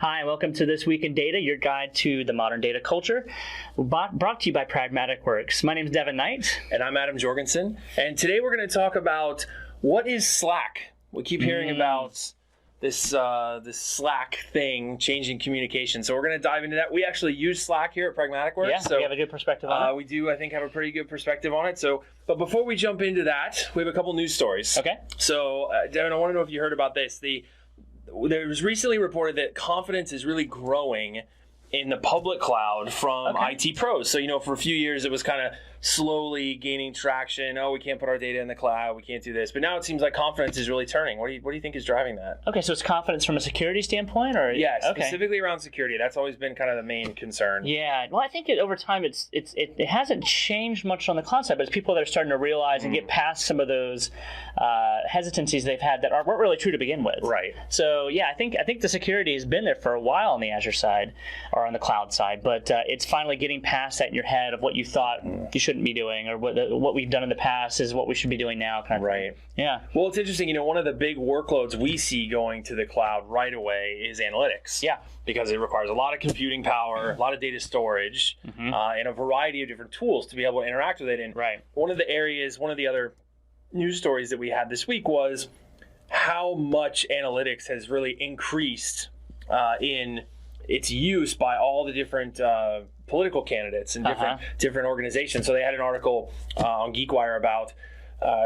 Hi, welcome to This Week in Data, your guide to the modern data culture, brought to you by Pragmatic Works. My name is Devin Knight. And I'm Adam Jorgensen. And today we're going to talk about what is Slack. We keep hearing about this Slack thing changing communication. So we're going to dive into that. We actually use Slack here at Pragmatic Works. Yeah, so we have a good perspective on it. We do, I think, have a pretty good perspective on it. But before we jump into that, we have a couple news stories. Okay. So, Devin, I want to know if you heard about this. There was recently reported that confidence is really growing in the public cloud from IT pros. So, for a few years, it was kind of slowly gaining traction. Oh, we can't put our data in the cloud. We can't do this. But now it seems like confidence is really turning. What do you think is driving that? Okay, so it's confidence from a security standpoint? Or Yeah, specifically around security. That's always been kind of the main concern. Yeah, well, I think over time it hasn't changed much on the cloud side, but it's people that are starting to realize and get past some of those hesitancies they've had that weren't really true to begin with. Right. So yeah, I think the security has been there for a while on the Azure side or on the cloud side, but it's finally getting past that in your head of what you thought you shouldn't be doing, or what we've done in the past is what we should be doing now, kind of right. thing. Yeah. Well, it's interesting. One of the big workloads we see going to the cloud right away is analytics. Yeah. Because it requires a lot of computing power, a lot of data storage, and a variety of different tools to be able to interact with it. And right. One of the other news stories that we had this week was how much analytics has really increased in its use by all the different political candidates and different organizations. So they had an article on GeekWire about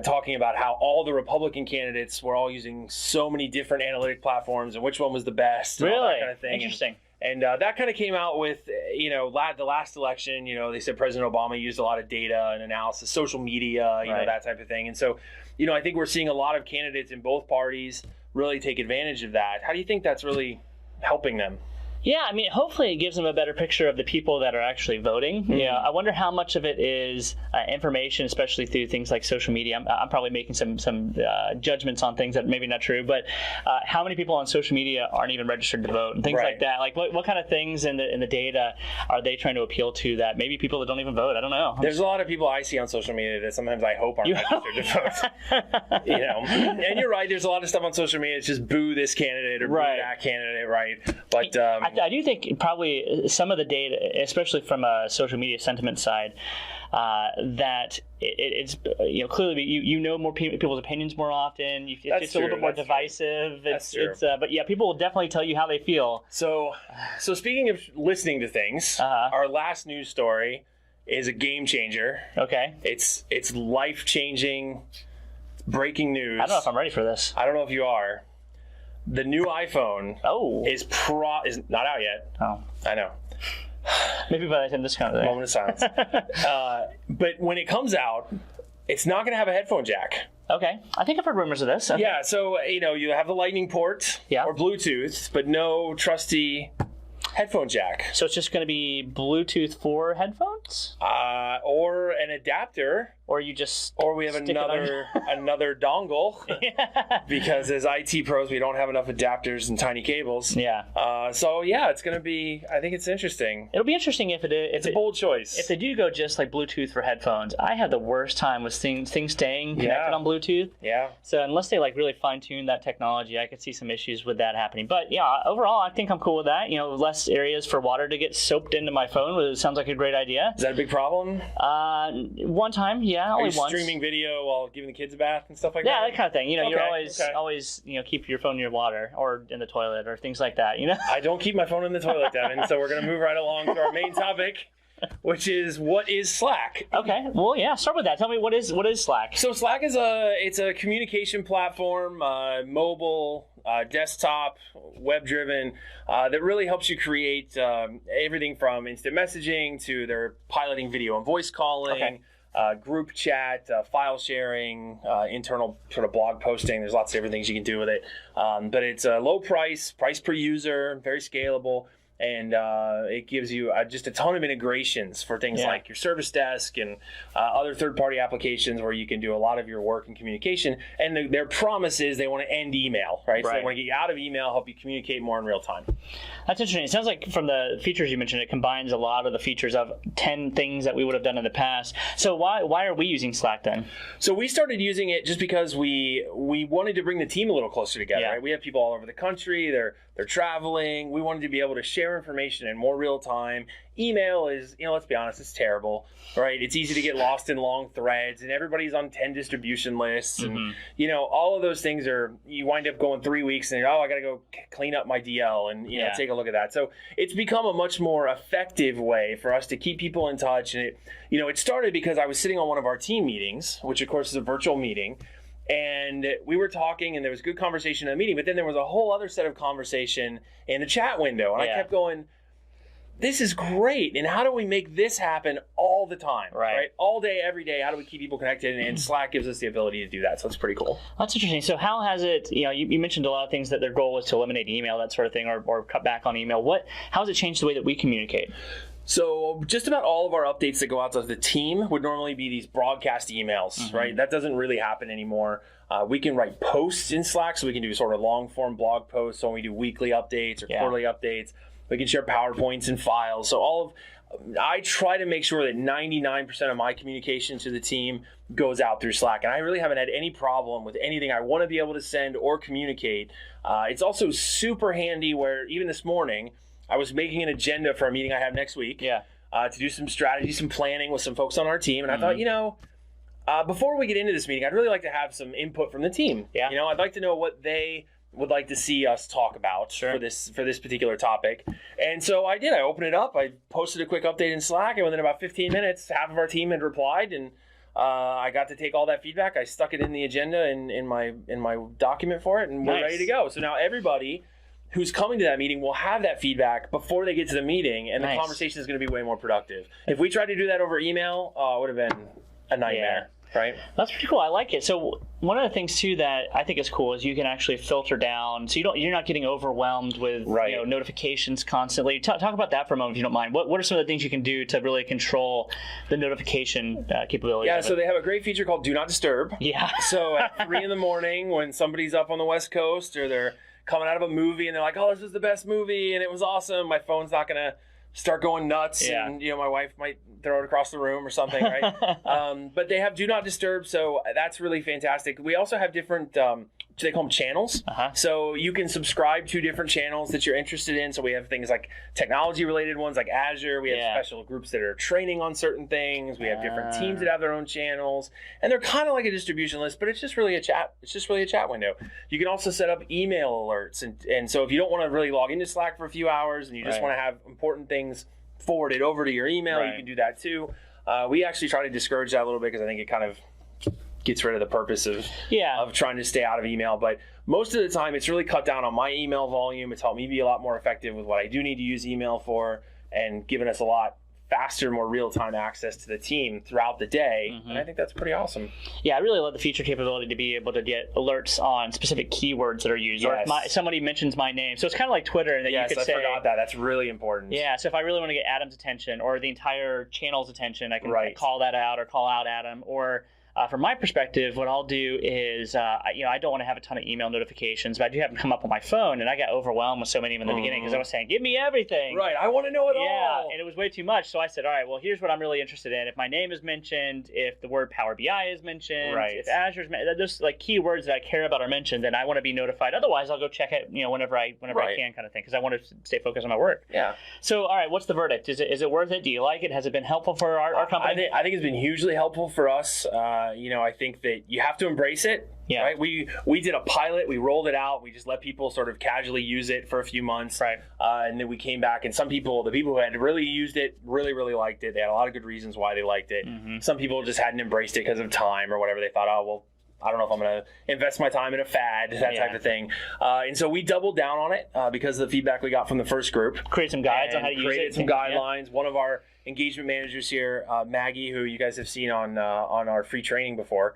talking about how all the Republican candidates were all using so many different analytic platforms and which one was the best. And all that kind of thing. Interesting. And that kind of came out with, the last election, they said President Obama used a lot of data and analysis, social media, that type of thing. And so, I think we're seeing a lot of candidates in both parties really take advantage of that. How do you think that's really helping them? Yeah, I mean, hopefully it gives them a better picture of the people that are actually voting. Yeah, I wonder how much of it is information, especially through things like social media. I'm probably making some judgments on things that maybe not true, but how many people on social media aren't even registered to vote and things like that? Like, what kind of things in the data are they trying to appeal to that maybe people that don't even vote? I don't know. There's a lot of people I see on social media that sometimes I hope aren't registered to vote. And you're right. There's a lot of stuff on social media. It's just boo this candidate or boo that candidate, right? But I do think probably some of the data, especially from a social media sentiment side, that it's clearly you know more people's opinions more often. It's a little bit more divisive. But yeah, people will definitely tell you how they feel. So speaking of listening to things, our last news story is a game changer. Okay, it's life-changing, breaking news. I don't know if I'm ready for this. I don't know if you are. The new iPhone is not out yet. Oh, I know. Maybe by the time this comes out. Moment of silence. But when it comes out, it's not going to have a headphone jack. Okay. I think I've heard rumors of this. Okay. Yeah, so, you have the Lightning port or Bluetooth, but no trusty headphone jack. So it's just going to be Bluetooth for headphones? Or an adapter. Or we have another dongle. Because as IT pros, we don't have enough adapters and tiny cables. Yeah. It's going to be, I think it's interesting. It'll be interesting if it's a bold choice. If they do go just like Bluetooth for headphones. I have the worst time with things staying connected on Bluetooth. Yeah. So unless they really fine tune that technology, I could see some issues with that happening. But yeah, overall, I think I'm cool with that. Less areas for water to get soaked into my phone. It sounds like a great idea. Is that a big problem? One time, yeah. Are only you once. Streaming video while giving the kids a bath and stuff like that? that? Yeah, that kind of thing. You're always keep your phone near water or in the toilet or things like that. I don't keep my phone in the toilet, Devin. So we're going to move right along to our main topic, which is what is Slack? Okay. Well, yeah. Start with that. Tell me what is Slack? So Slack is a communication platform, mobile, desktop, web-driven, that really helps you create everything from instant messaging to their piloting video and voice calling. Group chat, file sharing, internal sort of blog posting. There's lots of different things you can do with it. But it's a low price per user, very scalable. And it gives you just a ton of integrations for things like your service desk and other third-party applications where you can do a lot of your work and communication. And their promise is they want to end email, right? So they want to get you out of email, help you communicate more in real time. That's interesting. It sounds like from the features you mentioned, it combines a lot of the features of 10 things that we would have done in the past. So why are we using Slack then? So we started using it just because we wanted to bring the team a little closer together. Right? We have people all over the country. They're they're traveling. We wanted to be able to share information in more real time. Email is, let's be honest, it's terrible, right? It's easy to get lost in long threads, and everybody's on 10 distribution lists. And, all of those things you wind up going 3 weeks and I got to go clean up my DL and, take a look at that. So it's become a much more effective way for us to keep people in touch. And it started because I was sitting on one of our team meetings, which of course is a virtual meeting. And we were talking and there was good conversation in the meeting, but then there was a whole other set of conversation in the chat window. And I kept going, this is great. And how do we make this happen all the time? Right? All day, every day. How do we keep people connected? And Slack gives us the ability to do that. So it's pretty cool. That's interesting. So how has it, you mentioned a lot of things that their goal was to eliminate email, that sort of thing, or cut back on email. How has it changed the way that we communicate? So just about all of our updates that go out to the team would normally be these broadcast emails, right? That doesn't really happen anymore. We can write posts in Slack, so we can do sort of long form blog posts when we do weekly updates or quarterly updates. We can share PowerPoints and files. So I try to make sure that 99% of my communication to the team goes out through Slack. And I really haven't had any problem with anything I want to be able to send or communicate. It's also super handy where even this morning, I was making an agenda for a meeting I have next week to do some strategy, some planning with some folks on our team. And I thought, before we get into this meeting, I'd really like to have some input from the team. I'd like to know what they would like to see us talk about for this particular topic. And so I did. I opened it up. I posted a quick update in Slack, and within about 15 minutes, half of our team had replied, and I got to take all that feedback. I stuck it in the agenda in my document for it, and we're ready to go. So now everybody who's coming to that meeting will have that feedback before they get to the meeting, and the conversation is going to be way more productive. If we tried to do that over email, it would have been a nightmare. Right. That's pretty cool. I like it. So one of the things too that I think is cool is you can actually filter down, so you're not getting overwhelmed with notifications constantly. Talk about that for a moment, if you don't mind. What are some of the things you can do to really control the notification capability? Yeah. So they have a great feature called Do Not Disturb. Yeah. So at 3 a.m, when somebody's up on the West Coast or they're coming out of a movie and they're like, "Oh, this was the best movie and it was awesome," my phone's not gonna start going nuts, and my wife might throw it across the room or something, right? But they have Do Not Disturb, so that's really fantastic. We also have different, they call them channels. So you can subscribe to different channels that you're interested in. So we have things like technology-related ones, like Azure. We have special groups that are training on certain things. We have different teams that have their own channels, and they're kind of like a distribution list, but it's just really a chat. It's just really a chat window. You can also set up email alerts, and so if you don't want to really log into Slack for a few hours and you just want to have important things forwarded over to your email, you can do that too. We actually try to discourage that a little bit because I think it kind of gets rid of the purpose of trying to stay out of email. But most of the time, it's really cut down on my email volume. It's helped me be a lot more effective with what I do need to use email for, and given us a lot faster, more real-time access to the team throughout the day. And I think that's pretty awesome. Yeah, I really love the feature capability to be able to get alerts on specific keywords that are used. Or if somebody mentions my name. So it's kind of like Twitter in that you could say... Yes, I forgot that. That's really important. Yeah, so if I really want to get Adam's attention or the entire channel's attention, I can call that out or call out Adam. Or from my perspective, what I'll do is, I don't want to have a ton of email notifications, but I do have them come up on my phone, and I got overwhelmed with so many of them in the beginning because I was saying, give me everything. Right, I want to know it all. Yeah, and it was way too much. So I said, all right, well, here's what I'm really interested in. If my name is mentioned, if the word Power BI is mentioned, if Azure's mentioned, those like keywords that I care about are mentioned, then I want to be notified. Otherwise, I'll go check it, whenever I can, kind of thing, because I want to stay focused on my work. Yeah. So, all right, what's the verdict? Is it worth it? Do you like it? Has it been helpful for our company? I think it's been hugely helpful for us. I think that you have to embrace it. Yeah. Right. We did a pilot. We rolled it out. We just let people sort of casually use it for a few months. Right. And then we came back, and the people who had really used it really, really liked it. They had a lot of good reasons why they liked it. Some people just hadn't embraced it because of time or whatever. They thought, oh, well, I don't know if I'm going to invest my time in a fad, that type of thing. And so we doubled down on it because of the feedback we got from the first group. Created some guides on how to use it. Created some guidelines. One of our engagement managers here, Maggie, who you guys have seen on our free training before,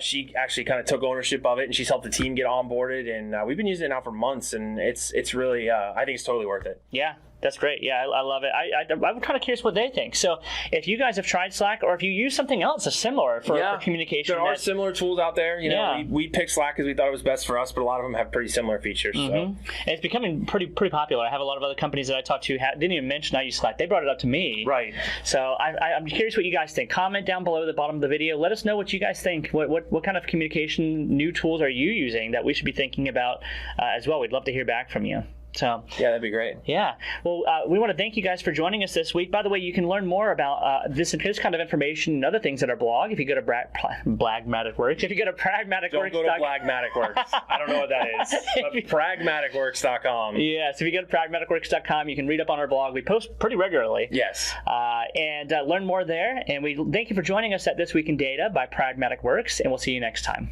she actually kind of took ownership of it, and she's helped the team get onboarded, and we've been using it now for months, and it's really, I think it's totally worth it. Yeah. That's great. Yeah, I love it. I'm kind of curious what they think. So if you guys have tried Slack, or if you use something else that's similar for communication. There are similar tools out there. We picked Slack because we thought it was best for us, but a lot of them have pretty similar features. So. And it's becoming pretty popular. I have a lot of other companies that I talked to didn't even mention I use Slack. They brought it up to me. Right. So I'm curious what you guys think. Comment down below at the bottom of the video. Let us know what you guys think. What kind of communication new tools are you using that we should be thinking about as well? We'd love to hear back from you. So yeah, that'd be great. Yeah. Well, we want to thank you guys for joining us this week. By the way, you can learn more about this kind of information and other things at our blog if you go to Pragmatic Works. If you go to Pragmatic Don't Works. go to Pragmatic Works. I don't know what that is. But pragmaticworks.com. Yeah, so if you go to pragmaticworks.com, you can read up on our blog. We post pretty regularly. Yes. And learn more there. And we thank you for joining us at This Week in Data by Pragmatic Works, and we'll see you next time.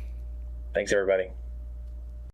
Thanks, everybody.